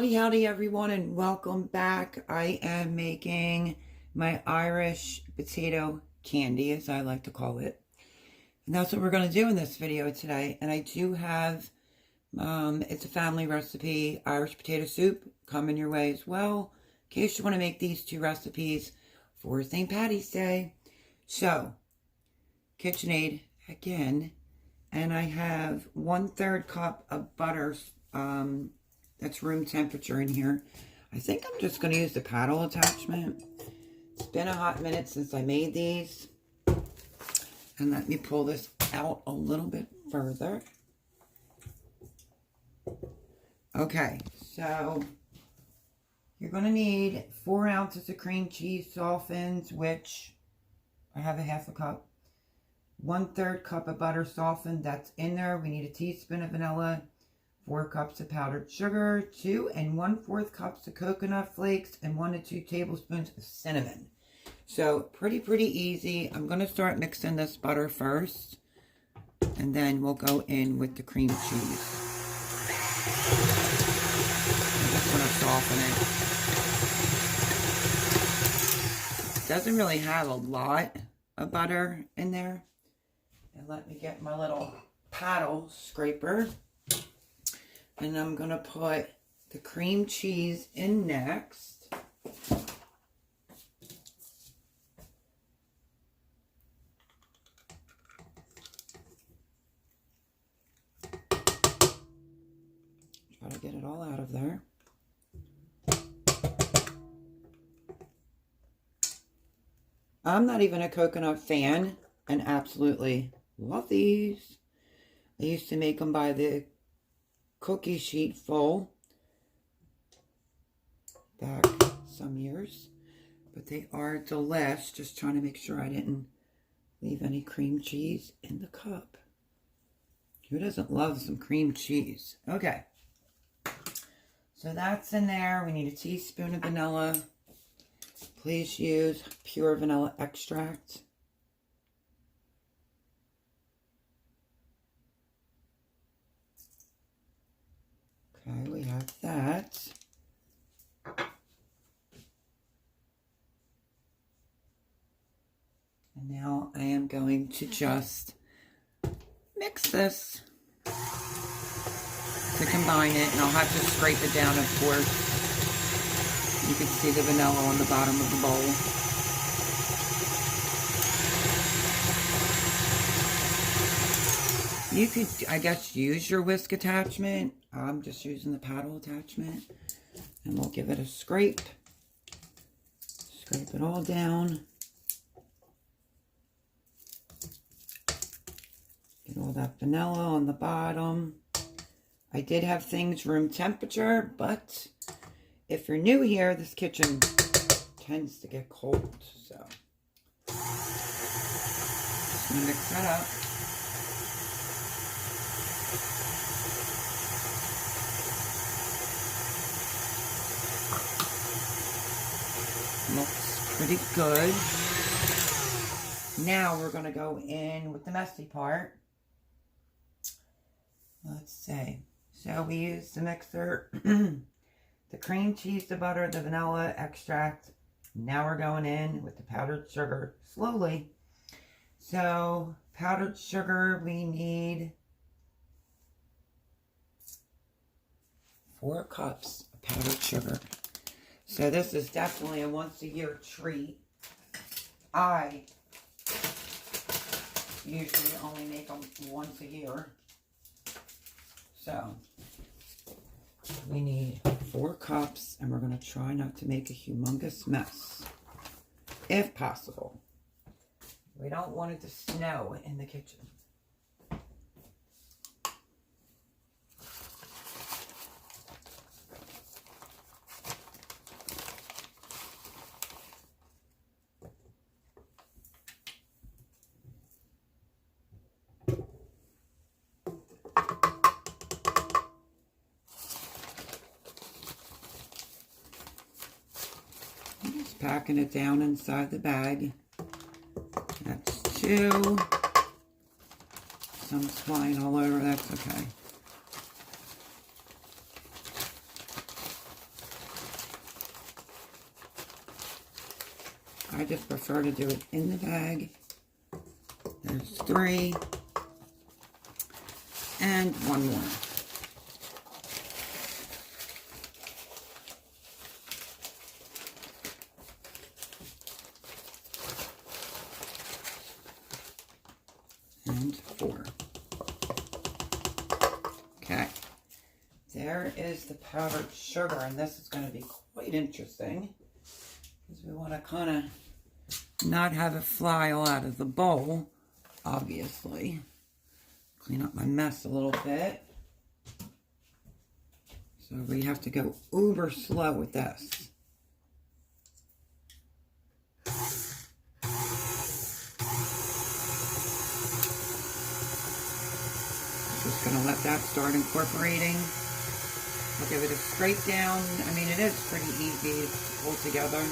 Howdy everyone, and welcome back. I am making my Irish potato candy, as I like to call it. And that's what we're going to do in this video today. And I do have, it's a family recipe, Irish potato soup, coming your way as well, in case you want to make these two recipes for St. Patty's Day. So, KitchenAid again, and I have 1/3 cup of butter, that's room temperature in here. I think I'm just going to use the paddle attachment. It's been a hot minute since I made these. And let me pull this out a little bit further. Okay, so you're going to need 4 ounces of cream cheese softened, which I have a 1/2 cup. 1/3 cup of butter softened, that's in there. We need a teaspoon of vanilla. 4 cups of powdered sugar, 2 1/4 cups of coconut flakes, and 1 to 2 tablespoons of cinnamon. So pretty easy. I'm going to start mixing this butter first, and then we'll go in with the cream cheese. I'm just going to soften it. It doesn't really have a lot of butter in there. And let me get my little paddle scraper. And I'm going to put the cream cheese in next. Try to get it all out of there. I'm not even a coconut fan and absolutely love these. I used to make them by the cookie sheet full back some years, but they are delish. Just trying to make sure I didn't leave any cream cheese in the cup. Who doesn't love some cream cheese? Okay, so that's in there. We need a teaspoon of vanilla. Please use pure vanilla extract. Okay, we have that. And now I am going to just mix this to combine it. And I'll have to scrape it down, of course. You can see the vanilla on the bottom of the bowl. You could, I guess, use your whisk attachment. I'm just using the paddle attachment. And we'll give it a scrape. Scrape it all down. Get all that vanilla on the bottom. I did have things room temperature, but if you're new here, this kitchen tends to get cold. So, just gonna mix that up. Looks pretty good. Now we're going to go in with the messy part. Let's see. So we use the mixer, the cream cheese, the butter, the vanilla extract. Now we're going in with the powdered sugar slowly. So powdered sugar, we need 4 cups of powdered sugar. So this is definitely a once-a-year treat. I usually only make them once a year. So we need 4 cups, and we're going to try not to make a humongous mess, if possible. We don't want it to snow in the kitchen. Packing it down inside the bag. That's 2. Some's flying all over, that's okay. I just prefer to do it in the bag. There's 3. And 1 more. And 4. Okay. There is the powdered sugar, and this is going to be quite interesting because we want to kind of not have it fly all out of the bowl, obviously. Clean up my mess a little bit. So we have to go uber slow with this. Just going to let that start incorporating. I'll give it a scrape down. I mean, it is pretty easy to pull together.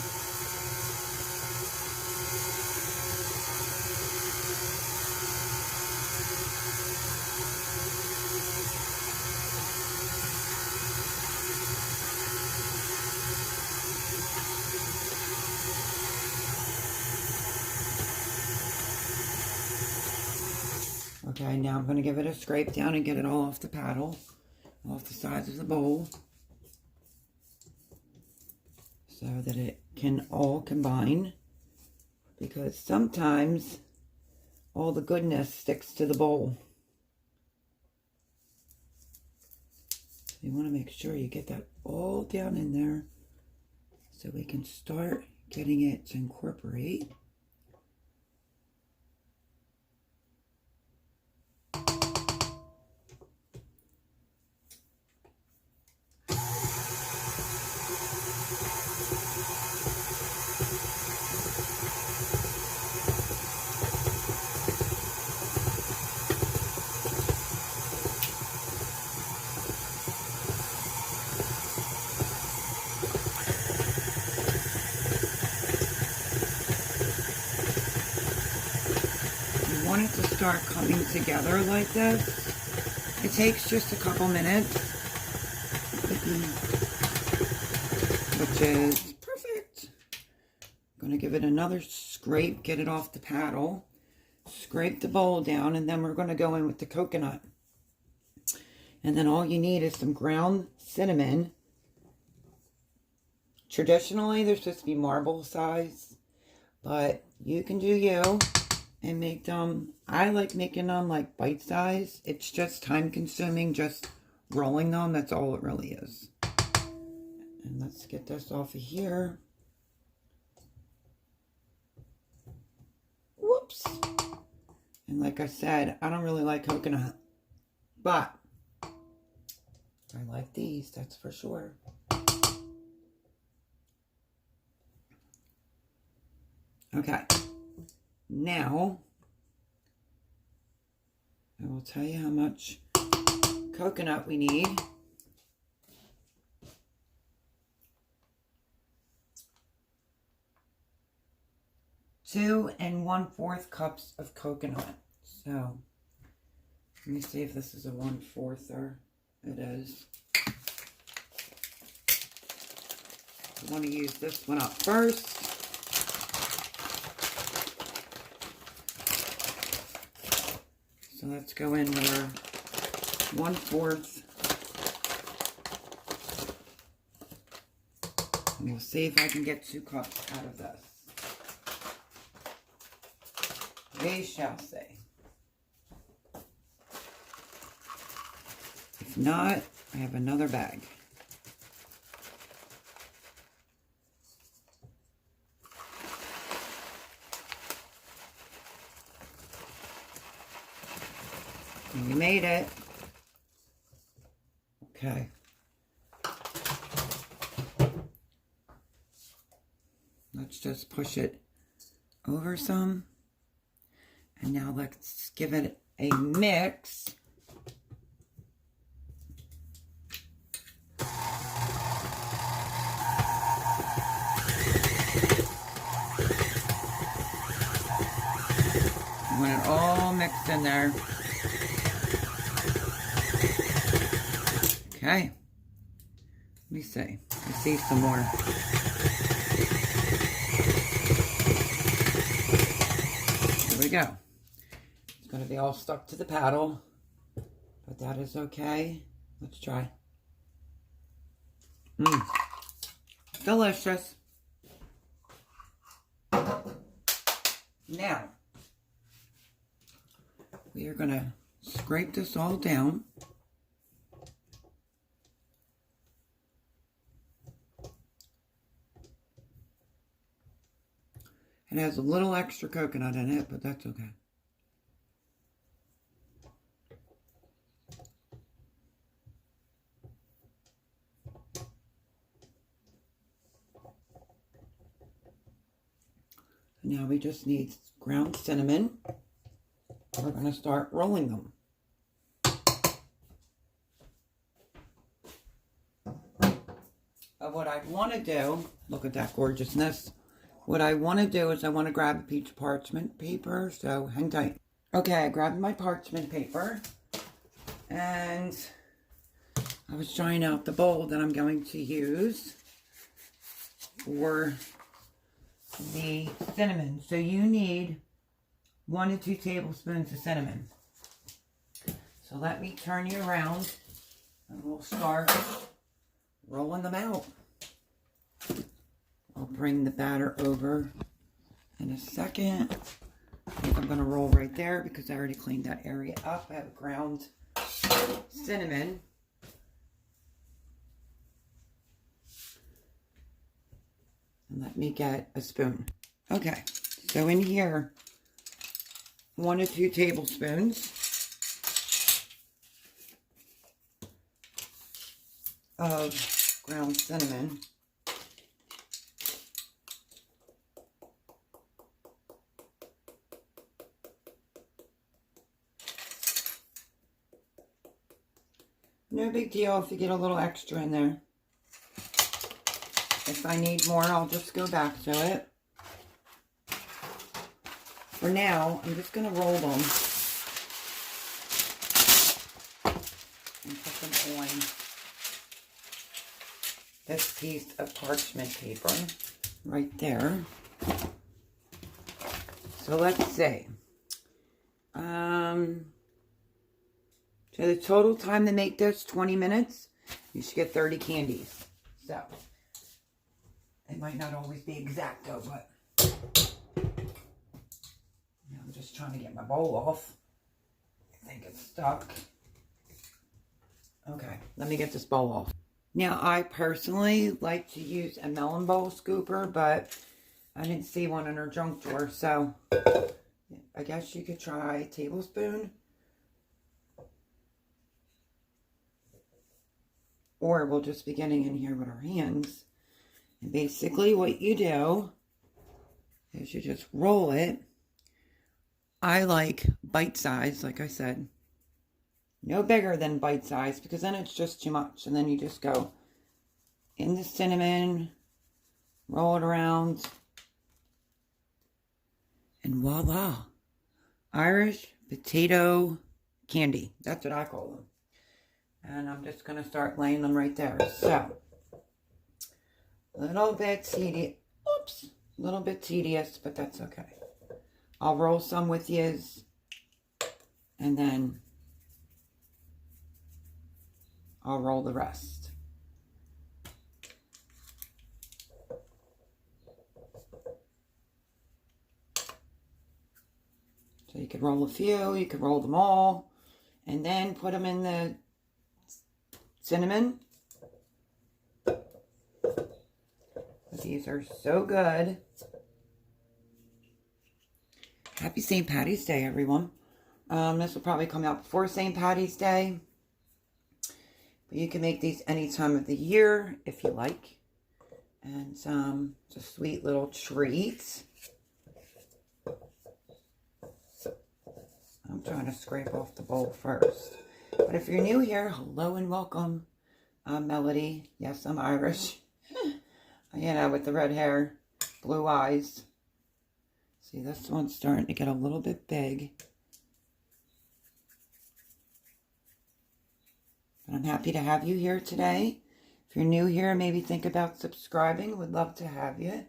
Okay, now I'm going to give it a scrape down and get it all off the paddle, off the sides of the bowl, so that it can all combine, because sometimes all the goodness sticks to the bowl. So you want to make sure you get that all down in there so we can start getting it to incorporate. Want it to start coming together like this. It takes just a couple minutes, which is perfect. I'm going to give it another scrape, get it off the paddle, scrape the bowl down, and then we're going to go in with the coconut. And then all you need is some ground cinnamon. Traditionally, they're supposed to be marble size, but you can do you. And make them, I like making them like bite size. It's just time consuming, just rolling them. That's all it really is. And let's get this off of here. Whoops. And like I said, I don't really like coconut, but I like these, that's for sure. Okay. Now, I will tell you how much coconut we need. 2 1/4 cups of coconut. So, let me see if this is a 1/4er. It is. I want to use this one up first. So let's go in with our 1/4. And we'll see if I can get 2 cups out of this. We shall see. If not, I have another bag. And we made it. Okay. Let's just push it over some. And now let's give it a mix. When it all mixed in there. Okay. Let me see. I see some more. we go. It's going to be all stuck to the paddle, but that is okay. Let's try. Delicious. Now, we are going to scrape this all down. It has a little extra coconut in it, but that's okay. Now we just need ground cinnamon. We're going to start rolling them. But what I want to do, look at that gorgeousness. What I want to do is I want to grab a piece of parchment paper, so hang tight. Okay, I grabbed my parchment paper, and I was trying out the bowl that I'm going to use for the cinnamon. So you need 1 to 2 tablespoons of cinnamon. So let me turn you around, and we'll start rolling them out. I'll bring the batter over in a second. I think I'm going to roll right there because I already cleaned that area up. I have ground cinnamon. And let me get a spoon. Okay, so in here, 1 to 2 tablespoons of ground cinnamon. No big deal if you get a little extra in there. If I need more, I'll just go back to it. For now, I'm just going to roll them and put them on this piece of parchment paper right there. So let's see. So the total time to make this, 20 minutes. You should get 30 candies. So, it might not always be exacto, but I'm just trying to get my bowl off. I think it's stuck. Okay, let me get this bowl off. Now, I personally like to use a melon bowl scooper, but I didn't see one in our junk drawer, so I guess you could try a tablespoon. Or we'll just be getting in here with our hands. And basically what you do is you just roll it. I like bite size, like I said. No bigger than bite size, because then it's just too much. And then you just go in the cinnamon, roll it around, and voila. Irish potato candy. That's what I call them. And I'm just going to start laying them right there. So, a little bit tedious. Oops. A little bit tedious, but that's okay. I'll roll some with yous. And then I'll roll the rest. So you could roll a few. You could roll them all. And then put them in the cinnamon. These are so good. Happy St. Patty's Day, everyone. This will probably come out before St. Patty's Day. But you can make these any time of the year if you like. And it's a sweet little treat. I'm trying to scrape off the bowl first. But if you're new here, hello and welcome. I'm Melody. Yes, I'm Irish. You know, with the red hair, blue eyes. See, this one's starting to get a little bit big. But I'm happy to have you here today. If you're new here, maybe think about subscribing. Would love to have you.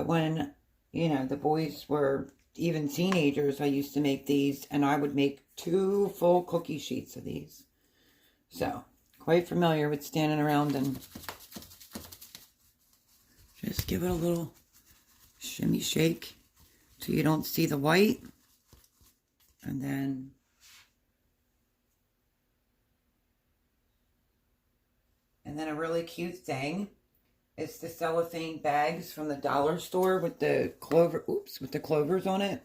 But when, you know, the boys were even teenagers, I used to make these, and I would make 2 full cookie sheets of these. So, quite familiar with standing around and just give it a little shimmy shake so you don't see the white. And then a really cute thing is the cellophane bags from the dollar store with the clovers on it.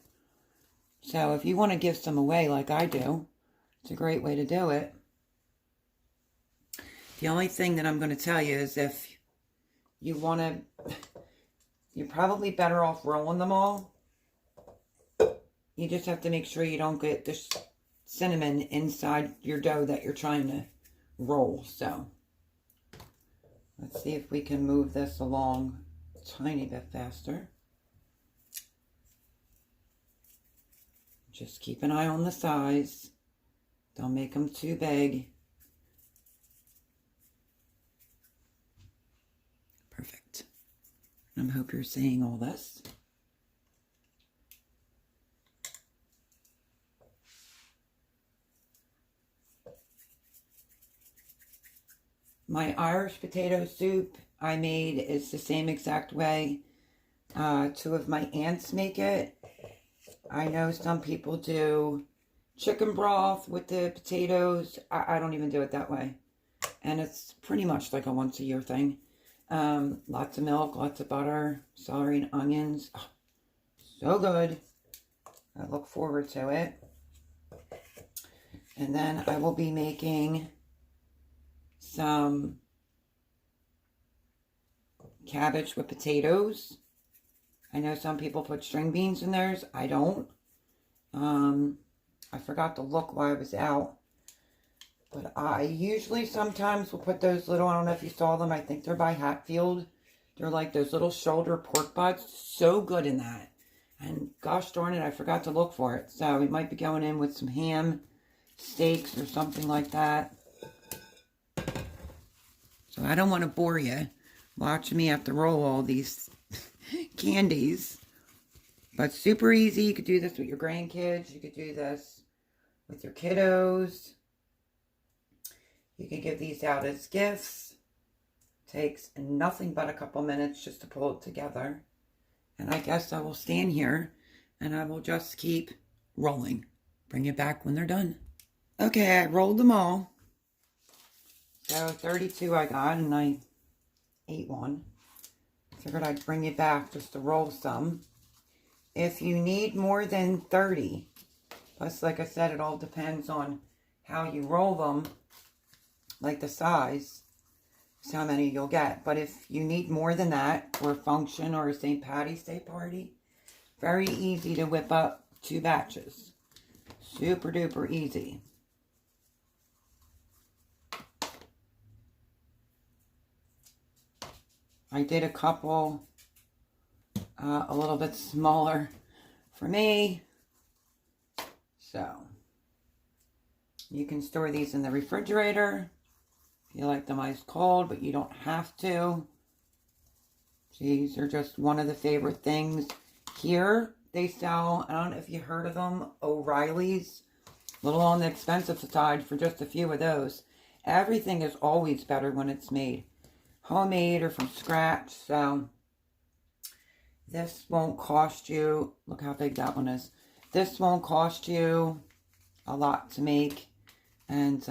So if you want to give some away like I do, it's a great way to do it. The only thing that I'm going to tell you is if you want to, you're probably better off rolling them all. You just have to make sure you don't get the cinnamon inside your dough that you're trying to roll. So let's see if we can move this along a tiny bit faster. Just keep an eye on the size. Don't make them too big. Perfect. I hope you're seeing all this. My Irish potato soup I made is the same exact way 2 of my aunts make it. I know some people do chicken broth with the potatoes. I don't even do it that way. And it's pretty much like a once a year thing. Lots of milk, lots of butter, celery and onions. Oh, so good. I look forward to it. And then I will be making some cabbage with potatoes. I know some people put string beans in theirs. I don't. I forgot to look while I was out. But I usually sometimes will put those little, I don't know if you saw them, I think they're by Hatfield. They're like those little shoulder pork butts. So good in that. And gosh darn it, I forgot to look for it. So we might be going in with some ham steaks or something like that. So I don't want to bore you watching me have to roll all these candies. But super easy. You could do this with your grandkids. You could do this with your kiddos. You could give these out as gifts. Takes nothing but a couple minutes just to pull it together. And I guess I will stand here and I will just keep rolling. Bring it back when they're done. Okay, I rolled them all. So 32 I got, and I ate one. Figured I'd bring it back just to roll some. If you need more than 30, plus like I said, it all depends on how you roll them, like the size, is how many you'll get. But if you need more than that for a function or a St. Patty's Day party, very easy to whip up 2 batches. Super duper easy. I did a couple a little bit smaller for me. So you can store these in the refrigerator if you like them ice cold, but you don't have to. These are just one of the favorite things. Here they sell, I don't know if you heard of them, O'Reilly's. A little on the expensive side for just a few of those. Everything is always better when it's made homemade or from scratch. So this won't cost you, look how big that one is. This won't cost you a lot to make. And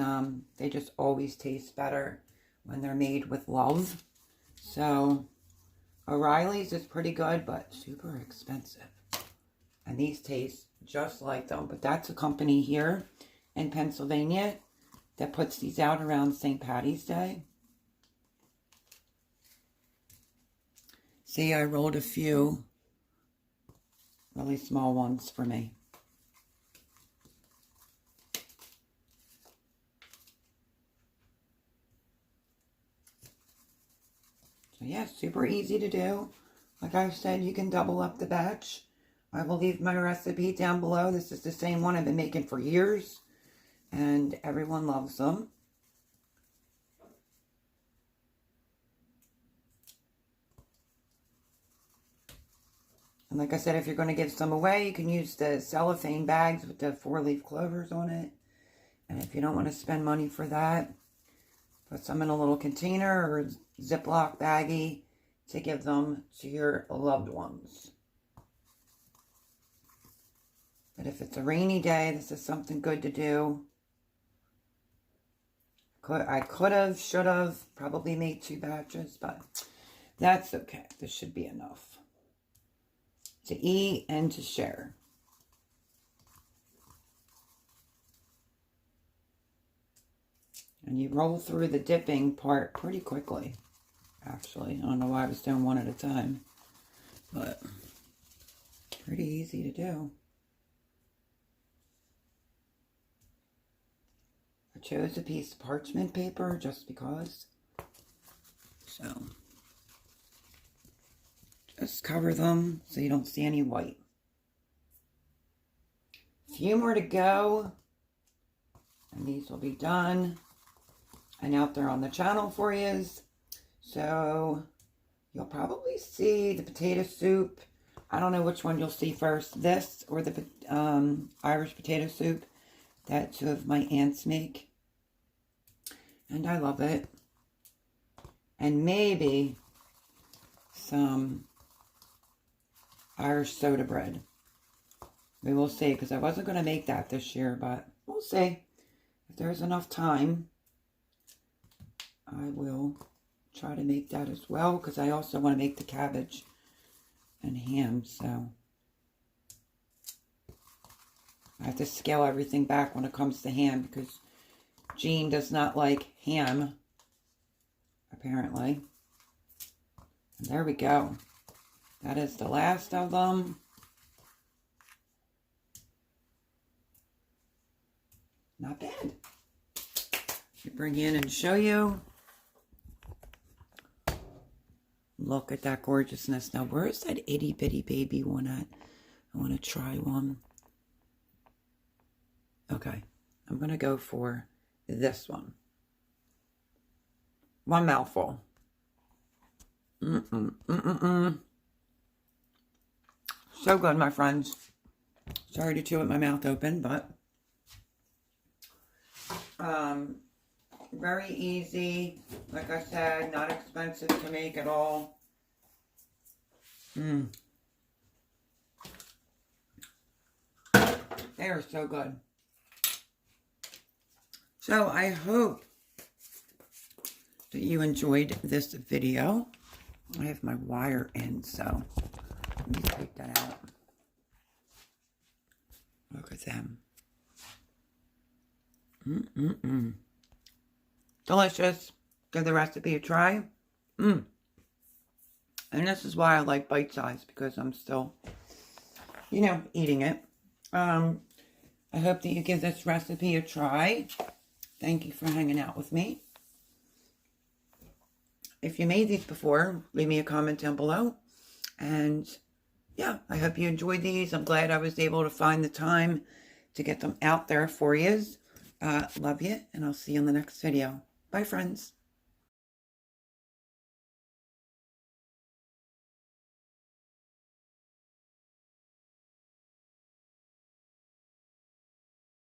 they just always taste better when they're made with love. So O'Reilly's is pretty good, but super expensive. And these taste just like them. But that's a company here in Pennsylvania that puts these out around St. Patty's Day. See, I rolled a few really small ones for me. So yeah, super easy to do. Like I said, you can double up the batch. I will leave my recipe down below. This is the same one I've been making for years. And everyone loves them. And like I said, if you're going to give some away, you can use the cellophane bags with the 4-leaf clovers on it. And if you don't want to spend money for that, put some in a little container or Ziploc baggie to give them to your loved ones. But if it's a rainy day, this is something good to do. I could have, should have, probably made 2 batches, but that's okay. This should be enough to eat and to share. And you roll through the dipping part pretty quickly, actually. I don't know why I was doing one at a time, but pretty easy to do. I chose a piece of parchment paper just because. So, just cover them so you don't see any white. A few more to go, and these will be done and out there on the channel for you. So, you'll probably see the potato soup. I don't know which one you'll see first, this or the Irish potato soup that 2 of my aunts make. And I love it. And maybe some Irish soda bread. We will see, because I wasn't going to make that this year, but we'll see. If there's enough time, I will try to make that as well, because I also want to make the cabbage and ham, so I have to scale everything back when it comes to ham, because Jean does not like ham, apparently. And there we go. That is the last of them. Not bad. Bring in and show you. Look at that gorgeousness. Now, where is that itty bitty baby one at? I want to try one. Okay, I'm going to go for this one. One mouthful. So good, my friends. Sorry to chew with my mouth open, but very easy. Like I said, not expensive to make at all. They are so good. So I hope that you enjoyed this video. I have my wire in, so let me take that out. Look at them. Delicious. Give the recipe a try. And this is why I like bite size, because I'm still, you know, eating it. I hope that you give this recipe a try. Thank you for hanging out with me. If you made these before, leave me a comment down below. And yeah, I hope you enjoyed these. I'm glad I was able to find the time to get them out there for you. Love you, and I'll see you in the next video. Bye, friends.